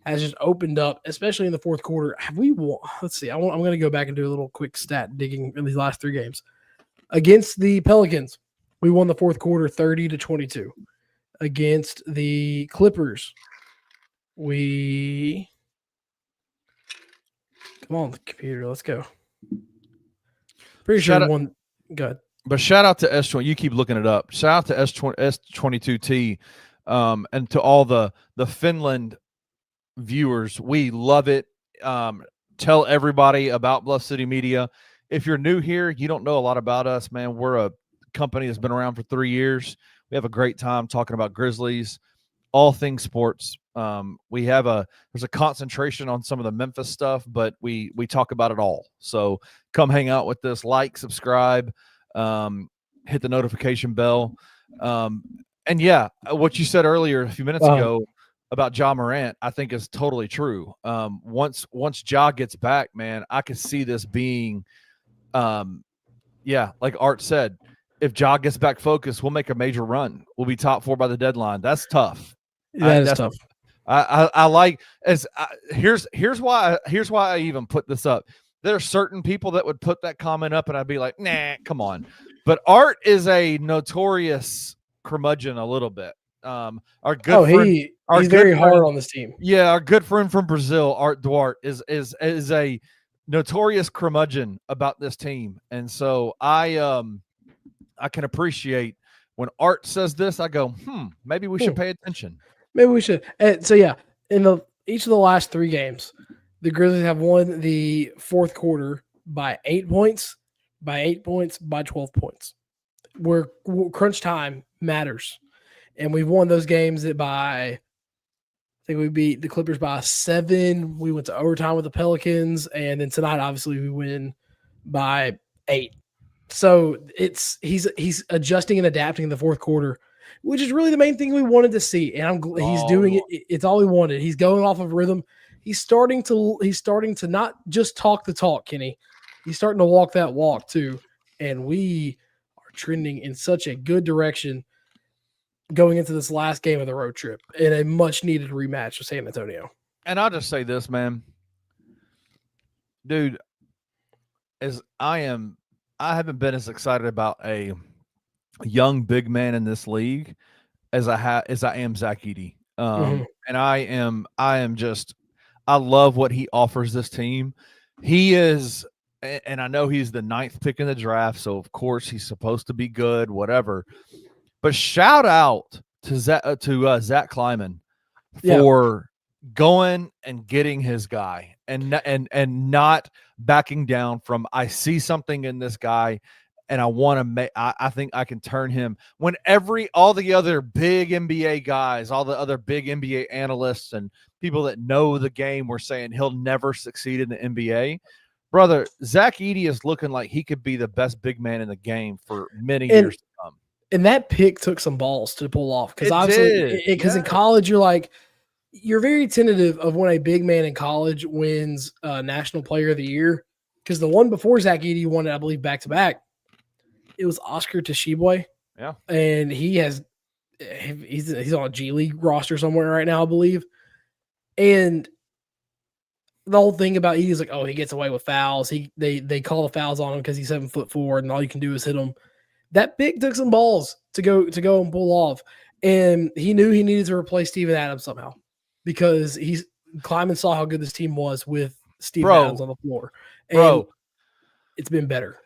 has just opened up, especially in the fourth quarter. Have we won? Let's see. I'm going to go back and do a little quick stat digging in these last 3 games. Against the Pelicans, we won the fourth quarter 30-22. Against the Clippers, come on, the computer, let's go. Pretty sure we won. Good. But shout out to S20. You keep looking it up. Shout out to S22T and to all the Finland viewers. We love it. Tell everybody about Bluff City Media. If you're new here, you don't know a lot about us, man. We're a company that's been around for 3 years. We have a great time talking about Grizzlies, all things sports. There's a concentration on some of the Memphis stuff, but we talk about it all. So come hang out with us, like, subscribe, hit the notification bell. And yeah, what you said earlier a few minutes ago about Ja Morant, I think is totally true. Once Ja gets back, man, I could see this being, like Art said, if Ja gets back focused, we'll make a major run. We'll be top 4 by the deadline. That's tough. That's tough. I like here's why I even put this up. There are certain people that would put that comment up, and I'd be like, nah, come on. But Art is a notorious curmudgeon a little bit. Our good friend, he's very hard on this team. Yeah, our good friend from Brazil, Art Duarte, is a notorious curmudgeon about this team, and so I can appreciate when Art says this. I go, maybe we should pay attention. Maybe we should. And so yeah, in each of the last 3 games, the Grizzlies have won the fourth quarter by 8 points, by 12 points. Where crunch time matters. And we've won those games I think we beat the Clippers by 7. We went to overtime with the Pelicans. And then tonight, obviously, we win by 8. So he's adjusting and adapting in the fourth quarter, which is really the main thing we wanted to see. And he's doing it. It's all we wanted. He's going off of rhythm. He's starting to not just talk the talk, Kenny. He's starting to walk that walk too. And we are trending in such a good direction going into this last game of the road trip in a much needed rematch with San Antonio. And I'll just say this, man. Dude, I haven't been as excited about a young big man in this league as I am Zach Edey. And I love what he offers this team. He is, and I know he's the 9th pick in the draft, so of course he's supposed to be good, whatever. But shout out to Zach Kleiman for going and getting his guy and not backing down from, I see something in this guy and I want to make, I think I can turn him. When all the other big NBA guys, all the other big NBA analysts and people that know the game were saying he'll never succeed in the NBA, brother, Zach Edey is looking like he could be the best big man in the game for many years to come. And that pick took some balls to pull off, because obviously, because in college you're like, you're very tentative of when a big man in college wins National Player of the Year, because the one before Zach Edey won it, I believe, back to back. It was Oscar Tshiebwe. Yeah, and he's on a G League roster somewhere right now, I believe. And the whole thing about Edey is like, oh, he gets away with fouls. They call the fouls on him because he's 7'4", and all you can do is hit him. That pick took some balls to go and pull off, and he knew he needed to replace Steven Adams somehow because Kleiman saw how good this team was with Steven Adams on the floor, and it's been better.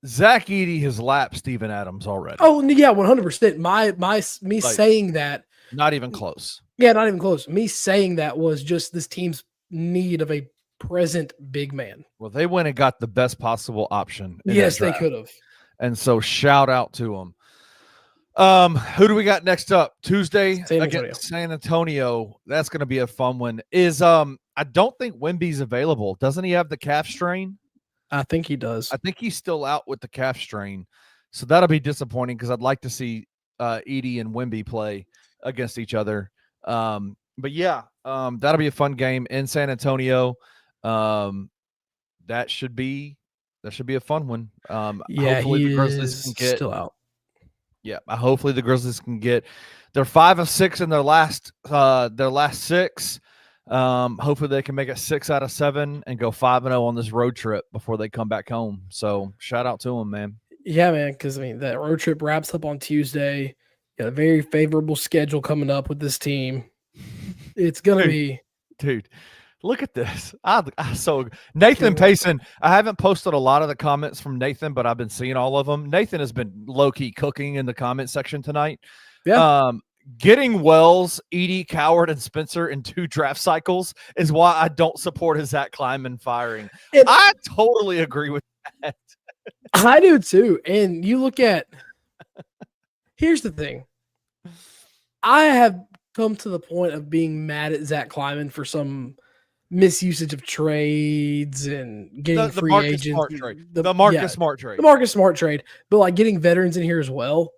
Zach Edey has lapped Steven Adams already. Oh yeah, 100%. Me saying that, not even close. Yeah, not even close. Me saying that was just this team's need of a present big man. Well, they went and got the best possible option. Yes, they could have. And so shout out to them. Who do we got next up? Tuesday against San Antonio. That's going to be a fun one. I don't think Wemby's available. Doesn't he have the calf strain? I think he does. I think he's still out with the calf strain. So that'll be disappointing because I'd like to see Edey and Wemby play against each other. But yeah, that'll be a fun game in San Antonio. That should be a fun one. Hopefully the Grizzlies can get still out. Yeah, hopefully the Grizzlies can get. They're 5 of 6 in their last 6. Hopefully they can make it 6 out of 7 and go 5-0 on this road trip before they come back home. So shout out to them, man. Yeah, man, because that road trip wraps up on Tuesday. Got a very favorable schedule coming up with this team. It's gonna be, dude. Look at this. So Nathan Payson. I haven't posted a lot of the comments from Nathan, but I've been seeing all of them. Nathan has been low-key cooking in the comment section tonight. Yeah. Getting Wells, Edey, Coward, and Spencer in 2 draft cycles is why I don't support his Zach Kleiman firing. I totally agree with that. I do too. And you look at here's the thing. I have come to the point of being mad at Zach Kleiman for some misusage of trades and getting free agents. The Marcus Smart trade. The Marcus Smart trade. But like getting veterans in here as well.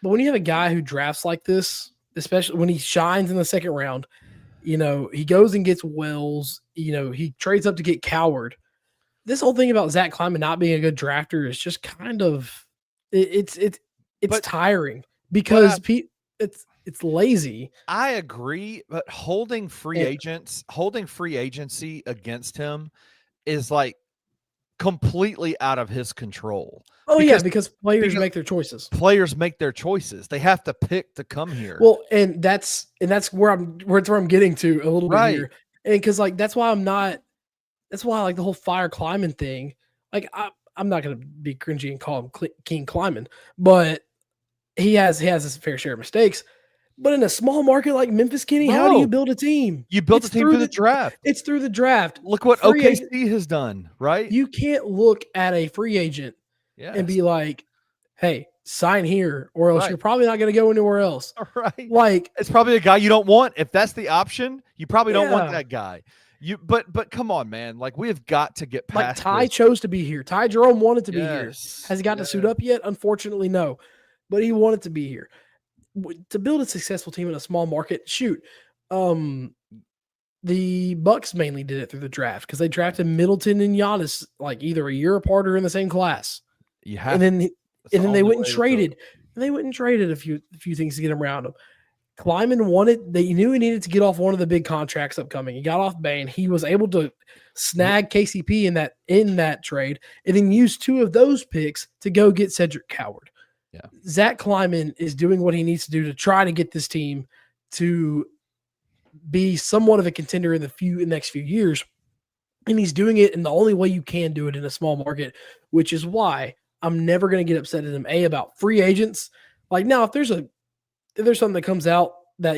But when you have a guy who drafts like this, especially when he shines in the second round, he goes and gets Wells, he trades up to get Coward. This whole thing about Zach Kleiman not being a good drafter is just kind of it's tiring because it's lazy. I agree, but holding free agency against him is like completely out of his control. Because players make their choices. Players make their choices. They have to pick to come here. Well, and that's where I'm getting to a little bit here. And because that's why like the whole fire Kleiman thing. Like I'm not going to be cringy and call him King Kleiman, but he has his fair share of mistakes. But in a small market like Memphis, Kenny, how do you build a team? You build a team through the draft. It's through the draft. Look what OKC has done, right? You can't look at a free agent and be like, hey, sign here, or else you're probably not going to go anywhere else. Right. Like, it's probably a guy you don't want. If that's the option, you probably don't want that guy. But come on, man. Like, we have got to get past Ty chose to be here. Ty Jerome wanted to be here. Has he gotten to suit up yet? Unfortunately, no. But he wanted to be here. To build a successful team in a small market, the Bucks mainly did it through the draft because they drafted Middleton and Giannis like either a year apart or in the same class. And then they went and traded. And they went and traded a few things to get around them. Kleiman they knew he needed to get off one of the big contracts upcoming. He got off Bane. He was able to snag KCP in that trade and then use 2 of those picks to go get Cedric Coward. Yeah. Zach Kleiman is doing what he needs to do to try to get this team to be somewhat of a contender in the next few years. And he's doing it in the only way you can do it in a small market, which is why I'm never going to get upset at him, about free agents. Like now, if there's something that comes out that,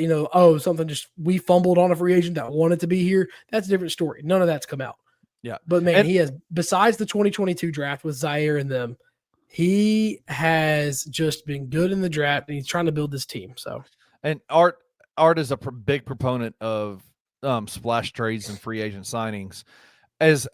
something just we fumbled on a free agent that wanted to be here, that's a different story. None of that's come out. Yeah. But man, he has, besides the 2022 draft with Zaire and them, he has just been good in the draft, and he's trying to build this team. So, and Art is a big proponent of splash trades and free agent signings. As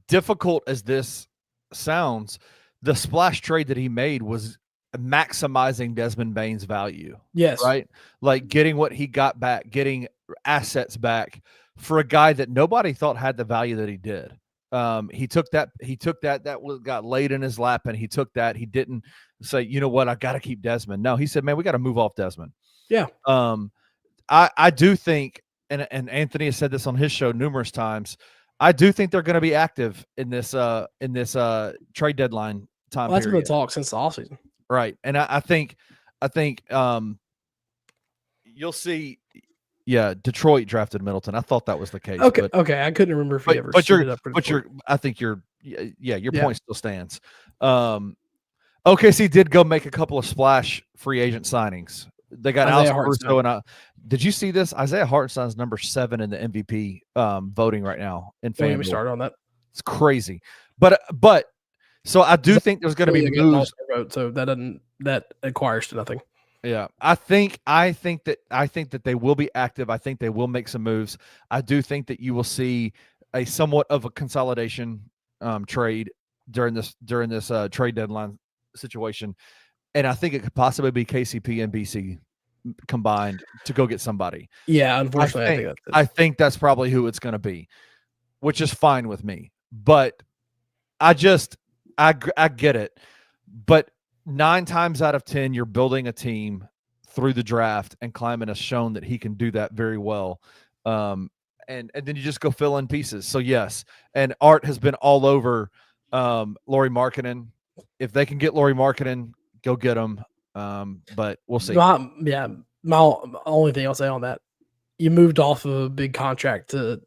difficult as this sounds, the splash trade that he made was maximizing Desmond Bane's value. Yes. Right? Like getting what he got back, getting assets back for a guy that nobody thought had the value that he did. He took that got laid in his lap, and he took that. He didn't say, you know what, I got to keep Desmond. No, he said, man, we got to move off Desmond. Yeah. I do think, and Anthony has said this on his show numerous times, I do think they're going to be active in this trade deadline time. Well, that's been the talk since the offseason. Right. And I think you'll see. Yeah, Detroit drafted Middleton. I thought that was the case. Okay, I couldn't remember if he ever. I think your point still stands. OKC did go make a couple of splash free agent signings. They got Isaiah Russo, and did you see this? Isaiah Hartenstein's number 7 in the MVP voting right now in FanDuel. We started on that. It's crazy, but so I do think there's going to be moves. Vote, so that acquires to nothing. Yeah, I think that they will be active. I think they will make some moves. I do think that you will see a somewhat of a consolidation trade during this trade deadline situation, and I think it could possibly be KCP and BC combined to go get somebody. Yeah, unfortunately, I think that's probably who it's going to be, which is fine with me. But I get it, but 9 times out of 10, you're building a team through the draft, and Kleiman has shown that he can do that very well. And then you just go fill in pieces. So yes, and Art has been all over Lauri Markkanen. If they can get Lauri Markkanen, go get him. But we'll see. My only thing I'll say on that, you moved off of a big contract to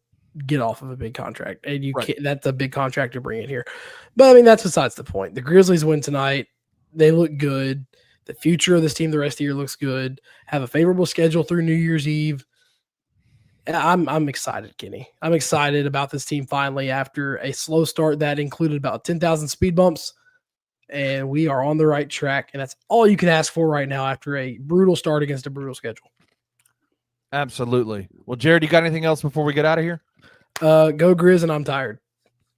get off of a big contract, and that's a big contract to bring in here. But I mean, that's besides the point. The Grizzlies win tonight. They look good. The future of this team the rest of the year looks good. Have a favorable schedule through New Year's Eve. I'm excited, Kenny. I'm excited about this team finally after a slow start that included about 10,000 speed bumps. And we are on the right track. And that's all you can ask for right now after a brutal start against a brutal schedule. Absolutely. Well, Jared, you got anything else before we get out of here? Go Grizz, and I'm tired.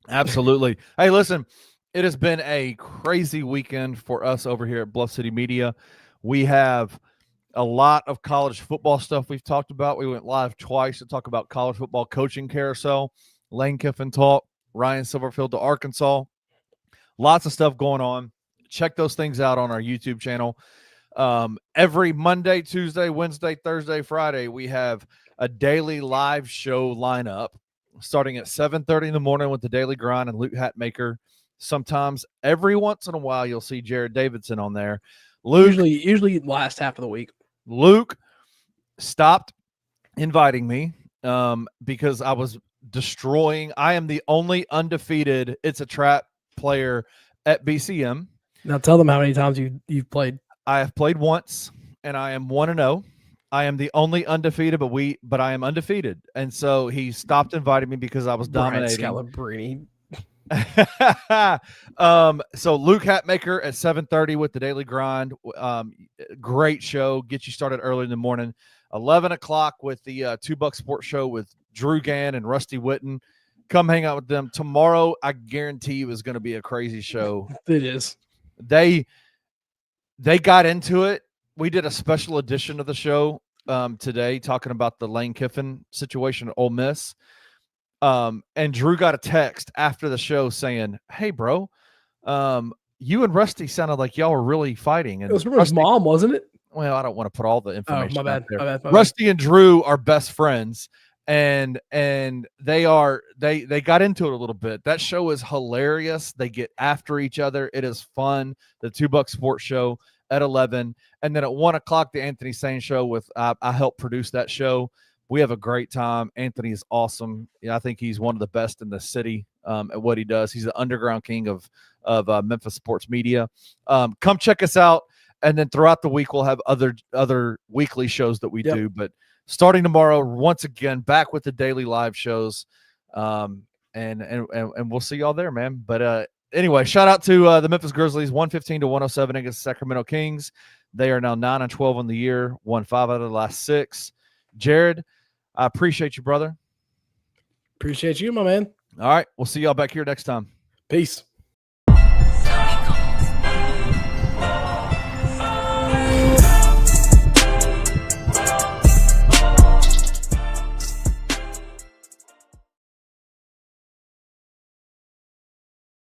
Absolutely. Hey, listen. It has been a crazy weekend for us over here at Bluff City Media. We have a lot of college football stuff we've talked about. We went live twice to talk about college football coaching carousel, Lane Kiffin talk, Ryan Silverfield to Arkansas. Lots of stuff going on. Check those things out on our YouTube channel. Every Monday, Tuesday, Wednesday, Thursday, Friday, we have a daily live show lineup starting at 7:30 in the morning with the Daily Grind and Luke Hatmaker. Sometimes every once in a while you'll see Jared Davidson on there. Luke, usually last half of the week. Luke stopped inviting me because I was destroying. I am the only undefeated It's a Trap player at BCM. Now tell them how many times you've played. I have played once, and I am 1-0. I am the only undefeated, but I am undefeated. And so he stopped inviting me because I was dominating. Scalabrini. So Luke Hatmaker at 7:30 with the Daily Grind. Great show. Get you started early in the morning. 11 o'clock with the $2 Sports Show with Drew Gann and Rusty Witten. Come hang out with them tomorrow. I guarantee you is going to be a crazy show. It is. They got into it. We did a special edition of the show today talking about the Lane Kiffin situation at Ole Miss. And Drew got a text after the show saying, "Hey, bro, you and Rusty sounded like y'all were really fighting." And it was Rusty's mom, wasn't it? Well, I don't want to put all the information. My bad. Rusty and Drew are best friends, and they got into it a little bit. That show is hilarious. They get after each other. It is fun. The $2 Sports Show at 11, and then at 1 o'clock, the Anthony Sane Show with I helped produce that show. We have a great time. Anthony is awesome. Yeah, I think he's one of the best in the city at what he does. He's the underground king of Memphis sports media. Come check us out. And then throughout the week, we'll have other weekly shows that we do. But starting tomorrow, once again, back with the daily live shows. And we'll see y'all there, man. But anyway, shout out to the Memphis Grizzlies, 115-107 against the Sacramento Kings. They are now 9-12 on the year, won 5 out of the last 6. Jared, I appreciate you, brother. Appreciate you, my man. All right. We'll see y'all back here next time. Peace.